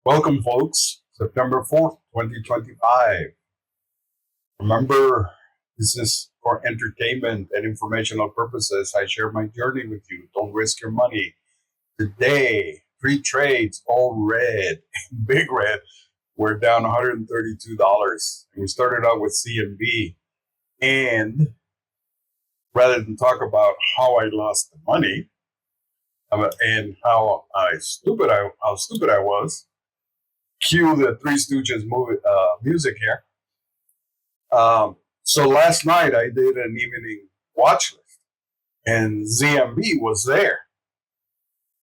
Welcome, folks. September 4th, 2025. Remember, this is for entertainment and informational purposes. I share my journey with you. Don't risk your money. Today, 3 trades, all red, big red. We're down $132. We started out with CNB. And rather than talk about how I lost the money and how stupid I was, cue the Three Stooges music here. So last night I did an evening watch list, and ZNB was there.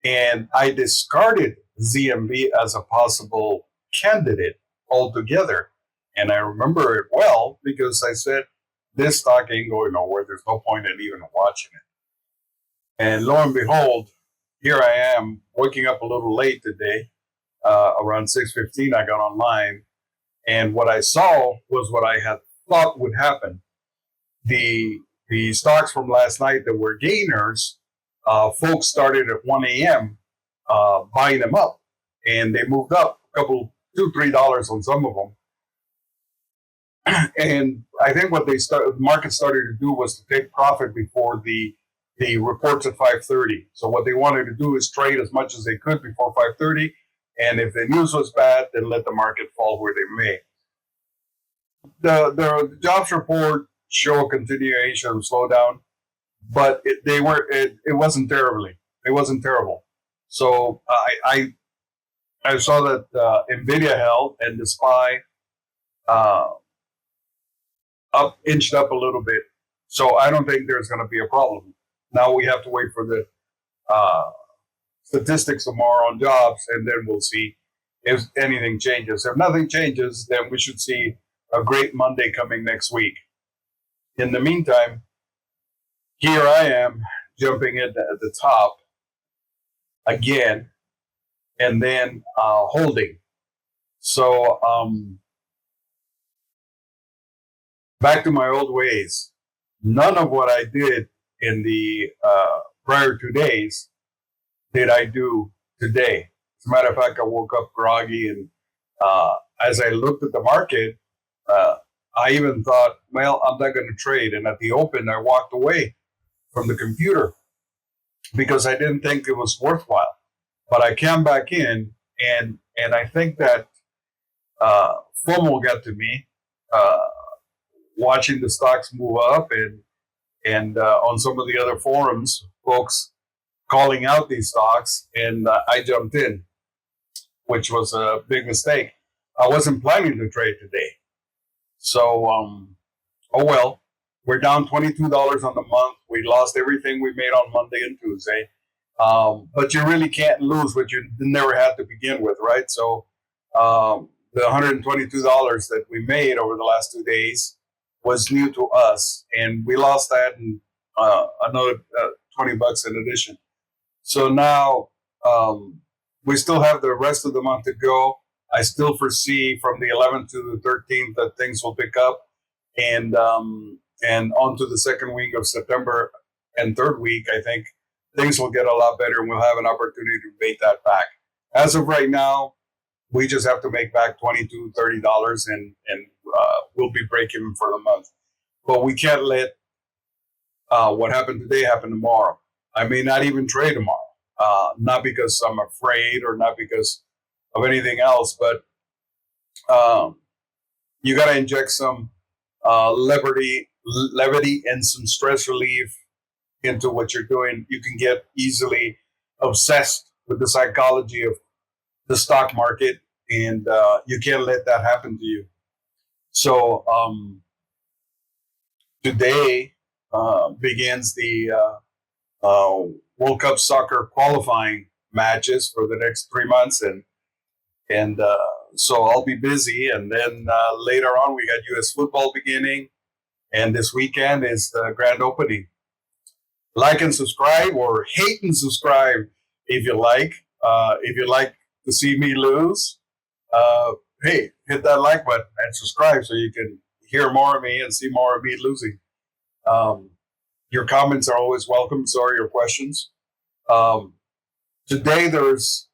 And I discarded ZNB as a possible candidate altogether. And I remember it well because I said, this stock ain't going nowhere. There's no point in even watching it. And lo and behold, here I am waking up a little late today. Around 6:15, I got online, and what I saw was what I had thought would happen. The stocks from last night that were gainers, folks started at 1 a.m. Buying them up, and they moved up a couple, $2-3 on some of them. And I think what the market started to do was to take profit before the reports at 5:30. So what they wanted to do is trade as much as they could before 5:30. And if the news was bad, then let the market fall where they may. The jobs report show a continuation of slowdown, but it wasn't terribly. It wasn't terrible. So I saw that Nvidia held and the SPY inched up a little bit. So I don't think there's going to be a problem. Now we have to wait for the statistics tomorrow on jobs, and then we'll see if anything changes. If nothing changes, then we should see a great Monday coming next week. In the meantime, here I am jumping in at the top again, and then holding. So back to my old ways. None of what I did in the prior 2 days did I do today. As a matter of fact, I woke up groggy, and as I looked at the market, I even thought, well, I'm not going to trade. And at the open, I walked away from the computer because I didn't think it was worthwhile. But I came back in, and I think that FOMO got to me, watching the stocks move up, and on some of the other forums, folks calling out these stocks, and I jumped in, which was a big mistake. I wasn't planning to trade today. So, oh well, we're down $22 on the month. We lost everything we made on Monday and Tuesday. But you really can't lose what you never had to begin with, right? So the $122 that we made over the last 2 days was new to us, and we lost that and another $20 in addition. So now we still have the rest of the month to go. I still foresee from the 11th to the 13th that things will pick up, and on to the second week of September and third week, I think things will get a lot better, and we'll have an opportunity to make that back. As of right now, we just have to make back $20-30, and we'll be breaking for the month. But we can't let what happened today happen tomorrow. I may not even trade tomorrow, not because I'm afraid or not because of anything else, but you got to inject some levity and some stress relief into what you're doing. You can get easily obsessed with the psychology of the stock market, and you can't let that happen to you. So today begins the World Cup soccer qualifying matches for the next 3 months, and so I'll be busy. And then later on, we got U.S. football beginning, and this weekend is the grand opening. Like and subscribe, or hate and subscribe if you like. If you like to see me lose, hey, hit that like button and subscribe so you can hear more of me and see more of me losing. Your comments are always welcome. So are your questions. Today there's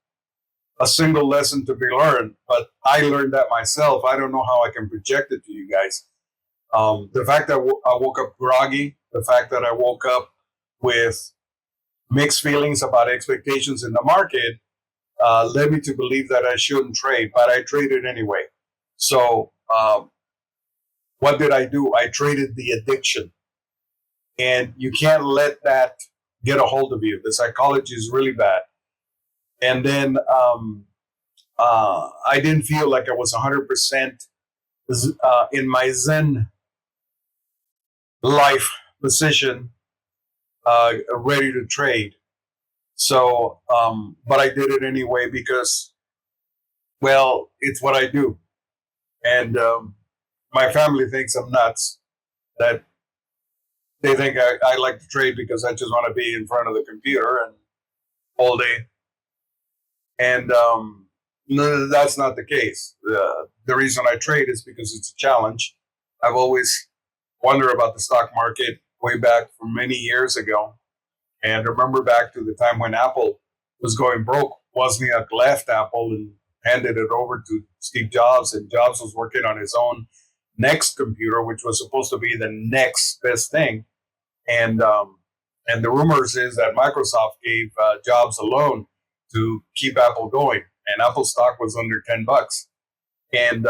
a single lesson to be learned, but I learned that myself. I don't know how I can project it to you guys. The fact that I woke up groggy, the fact that I woke up with mixed feelings about expectations in the market led me to believe that I shouldn't trade, but I traded anyway. So what did I do? I traded the addiction. And you can't let that get a hold of you. The psychology is really bad. And then I didn't feel like I was 100% in my Zen life position, ready to trade. So, but I did it anyway because, well, it's what I do. And my family thinks I'm nuts, that they think I like to trade because I just want to be in front of the computer and all day. And no, that's not the case. The reason I trade is because it's a challenge. I've always wondered about the stock market way back from many years ago. And remember back to the time when Apple was going broke. Wozniak left Apple and handed it over to Steve Jobs, and Jobs was working on his own next computer, which was supposed to be the next best thing. And the rumors is that Microsoft gave Jobs a loan to keep Apple going, and Apple stock was under $10. And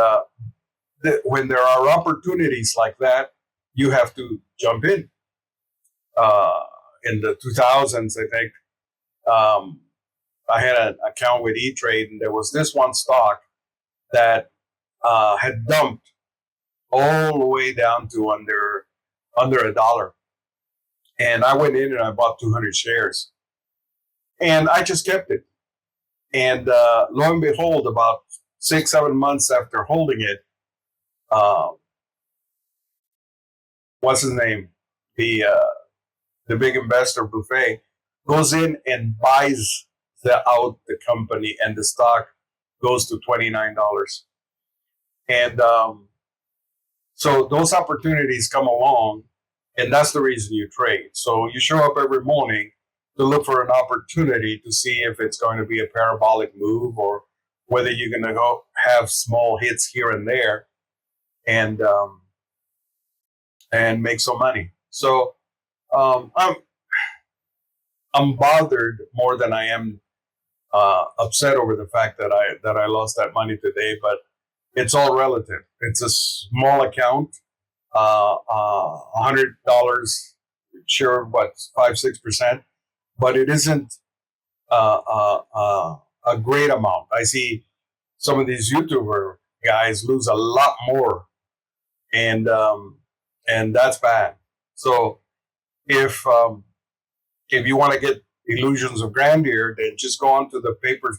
when there are opportunities like that, you have to jump in. In the 2000s, I think, I had an account with E-Trade, and there was this one stock that had dumped all the way down to under $1. And I went in and I bought 200 shares, and I just kept it. And lo and behold, about 6-7 months after holding it, what's his name? The big investor Buffet goes in and buys out the company, and the stock goes to $29. And so those opportunities come along, and that's the reason you trade. So you show up every morning to look for an opportunity to see if it's going to be a parabolic move or whether you're going to go have small hits here and there and make some money. So I'm bothered more than I am upset over the fact that I lost that money today, but it's all relative. It's a small account, $100, sure, what 5-6%, but it isn't a great amount. I see some of these YouTuber guys lose a lot more, and that's bad. So if you want to get illusions of grandeur, then just go on to the paper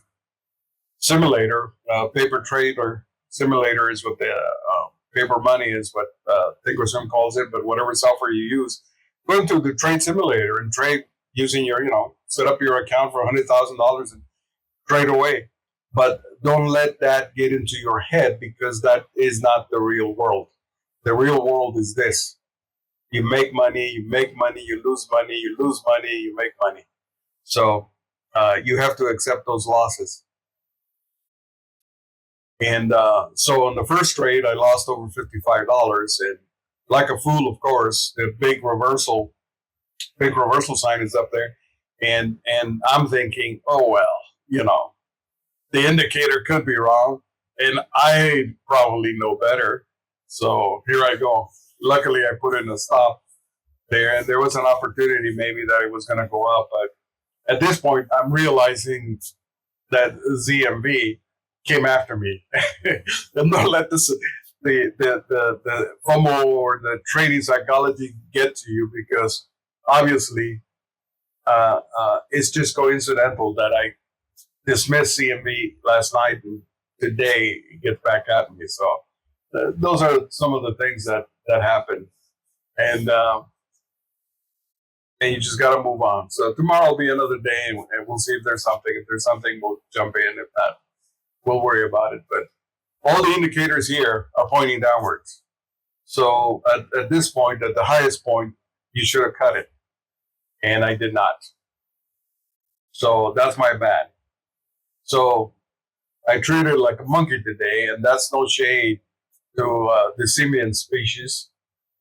simulator. Paper trade or simulator is what the paper money is what Thinkorswim calls it, but whatever software you use, go into the trade simulator and trade using your, set up your account for $100,000 and trade away. But don't let that get into your head, because that is not the real world. The real world is this. You make money, you lose money, you lose money, you make money. So you have to accept those losses. And so on the first trade, I lost over $55. And like a fool, of course, the big reversal sign is up there. And I'm thinking, oh, well, the indicator could be wrong. And I probably know better. So here I go. Luckily, I put in a stop there, and there was an opportunity maybe that it was going to go up. But at this point, I'm realizing that ZNB came after me. I'm not let the FOMO or the trading psychology get to you, because obviously it's just coincidental that I dismissed CMB last night, and today it gets back at me. So those are some of the things that happen, and you just got to move on. So tomorrow will be another day, and we'll see if there's something. If there's something, we'll jump in. If not, we'll worry about it. But all the indicators here are pointing downwards. So at this point, at the highest point, you should have cut it, and I did not. So that's my bad. So I treated like a monkey today, and that's no shade to the simian species.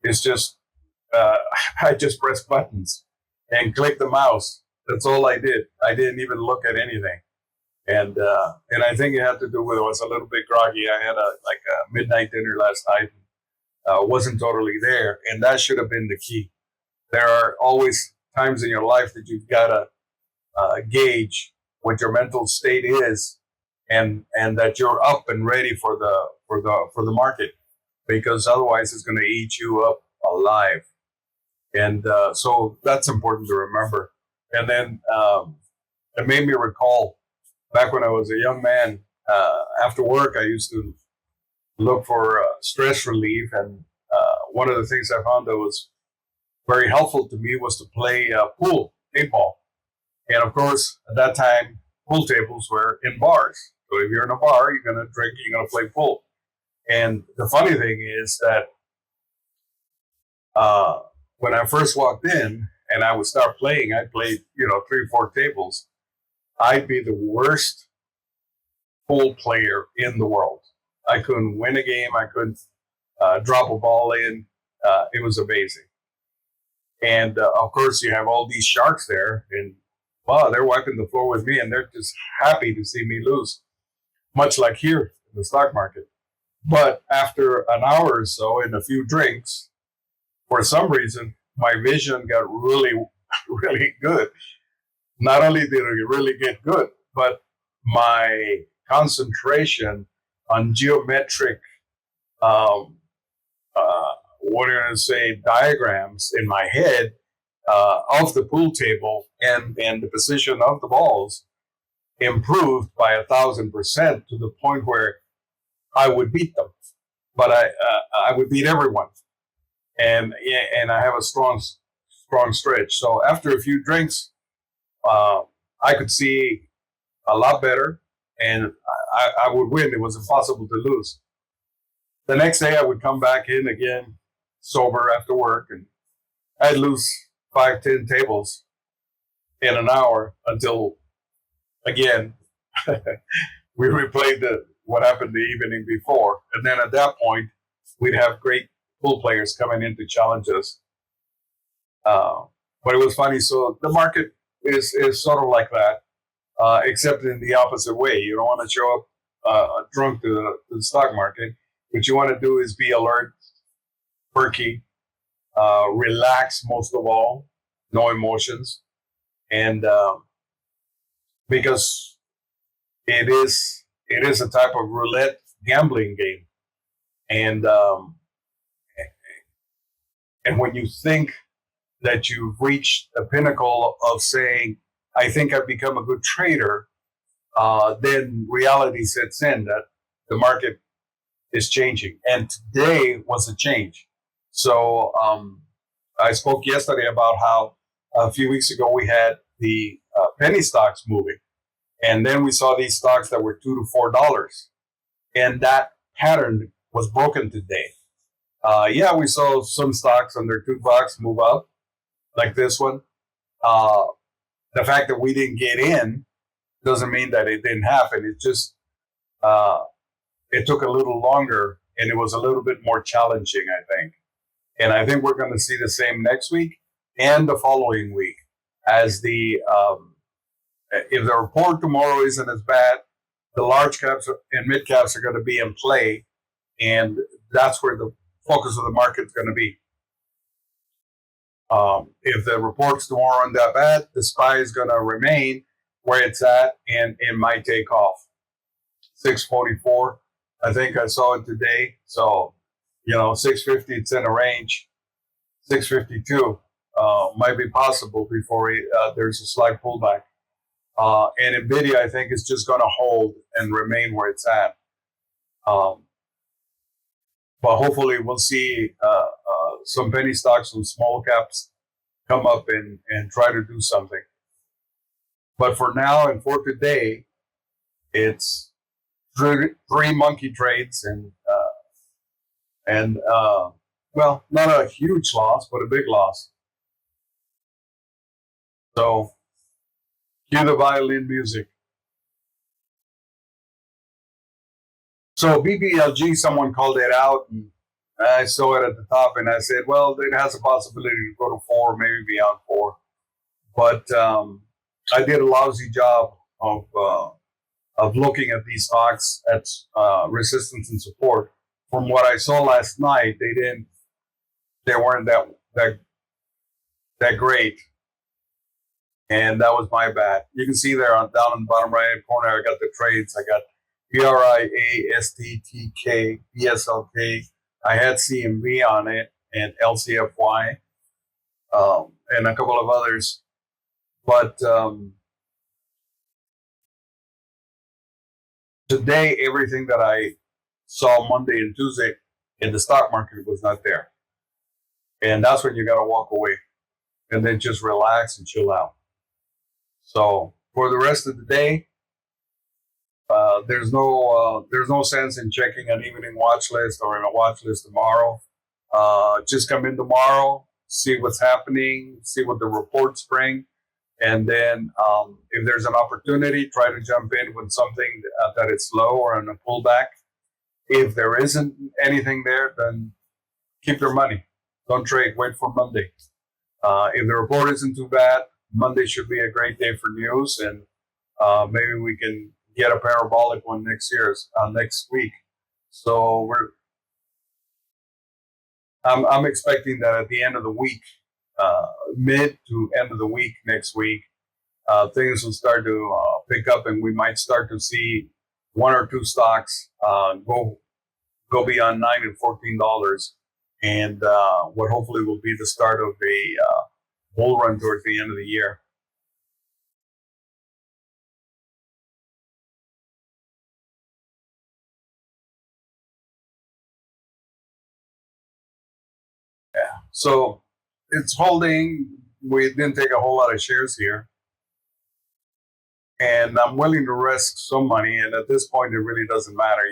It's just I just pressed buttons and clicked the mouse. That's all I did. I didn't even look at anything. And I think it had to do with I was a little bit groggy. I had a midnight dinner last night. Wasn't totally there, and that should have been the key. There are always times in your life that you've got to gauge what your mental state is, and that you're up and ready for the market, because otherwise it's going to eat you up alive. And so that's important to remember. And then it made me recall back when I was a young man. After work, I used to look for stress relief, and one of the things I found that was very helpful to me was to play pool, paintball. And of course, at that time, pool tables were in bars. So if you're in a bar, you're going to drink, you're going to play pool. And the funny thing is that when I first walked in and I would start playing, I played, 3 or 4 tables. I'd be the worst pool player in the world. I couldn't win a game. I couldn't drop a ball in. It was amazing. And of course, you have all these sharks there, and wow, they're wiping the floor with me, and they're just happy to see me lose, much like here in the stock market. But after an hour or so and a few drinks, for some reason, my vision got really, really good. Not only did it really get good, but my concentration on geometric, what are you going to say, diagrams in my head of the pool table and the position of the balls improved by 1,000% to the point where I would beat them, but I would beat everyone, and I have a strong stretch. So after a few drinks, I could see a lot better, and I would win. It was impossible to lose. The next day, I would come back in again, sober after work, and I'd lose 5, 10 tables in an hour until, again, we replayed what happened the evening before. And then at that point, we'd have great pool players coming in to challenge us. But it was funny. So the market is sort of like that, except in the opposite way. You don't want to show up drunk to the stock market. What you want to do is be alert, perky, relax most of all, no emotions. And because it is a type of roulette gambling game. And when you think that you've reached a pinnacle of saying, I think I've become a good trader, then reality sets in that the market is changing. And today was a change. So I spoke yesterday about how a few weeks ago we had the penny stocks moving. And then we saw these stocks that were $2 to $4. And that pattern was broken today. Yeah, we saw some stocks under $2 move up, like this one. The fact that we didn't get in doesn't mean that it didn't happen. It just it took a little longer, and it was a little bit more challenging, I think. And I think we're going to see the same next week and the following week, as if the report tomorrow isn't as bad, the large caps and mid caps are going to be in play, and that's where the focus of the market is going to be. If the reports tomorrow aren't that bad, the SPY is going to remain where it's at, and it might take off. 644, I think I saw it today. So, 650, it's in a range. 652 might be possible before there's a slight pullback. And NVIDIA, I think, is just going to hold and remain where it's at. But hopefully we'll see some penny stocks, some small caps come up and try to do something. But for now and for today, it's three monkey trades and well, not a huge loss, but a big loss. So cue the violin music. So BBLG, someone called it out, and I saw it at the top, and I said, well, it has a possibility to go to 4, maybe beyond 4. But I did a lousy job of looking at these stocks at resistance and support. From what I saw last night, they weren't that great, and that was my bad. You can see there down in the bottom right hand corner, I got the trades. I got BRIASTTK, BSLK. I had CMB on it and LCFY, and a couple of others. But today, everything that I saw Monday and Tuesday in the stock market was not there. And that's when you got to walk away and then just relax and chill out. So for the rest of the day, there's no sense in checking an evening watch list or in a watch list tomorrow. Just come in tomorrow, see what's happening, see what the reports bring, and then if there's an opportunity, try to jump in with something that it's low or in a pullback. If there isn't anything there, then keep your money. Don't trade. Wait for Monday. If the report isn't too bad, Monday should be a great day for news, and maybe we can get a parabolic one next week. So I'm expecting that at the end of the week, mid to end of the week next week, things will start to pick up, and we might start to see one or two stocks go beyond $9 and $14, and what hopefully will be the start of a bull run towards the end of the year. Yeah. So it's holding. We didn't take a whole lot of shares here, and I'm willing to risk some money. And at this point, it really doesn't matter.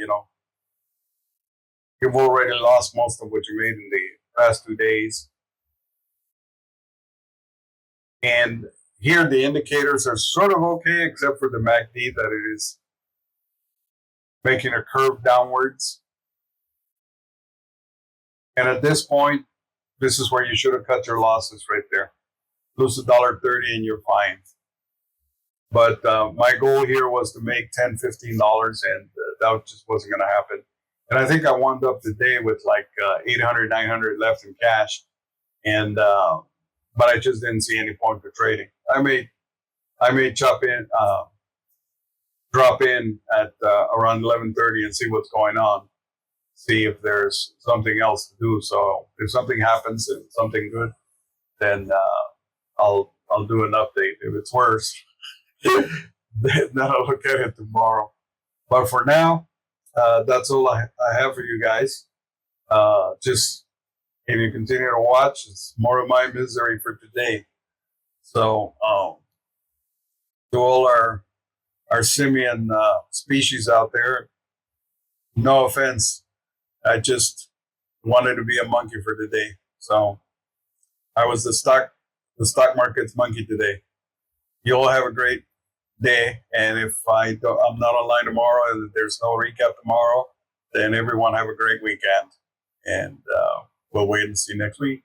You've already lost most of what you made in the past 2 days. And here the indicators are sort of okay, except for the MACD that it is making a curve downwards. And at this point, this is where you should have cut your losses right there. Lose $1.30 and you're fine. But my goal here was to make $10, $15, and that just wasn't going to happen. And I think I wound up the day with like 800, 900 left in cash. And but I just didn't see any point for trading. I may drop in at around 11:30 and see what's going on. See if there's something else to do. So if something happens and something good, then I'll do an update. If it's worse, then I'll look at it tomorrow. But for now, that's all I have for you guys. Just if you continue to watch, it's more of my misery for today. So to all our simian species out there, no offense. I just wanted to be a monkey for today. So I was the stock market's monkey today. You all have a great day. And if I'm not online tomorrow and there's no recap tomorrow, then everyone have a great weekend. And we'll wait and see next week.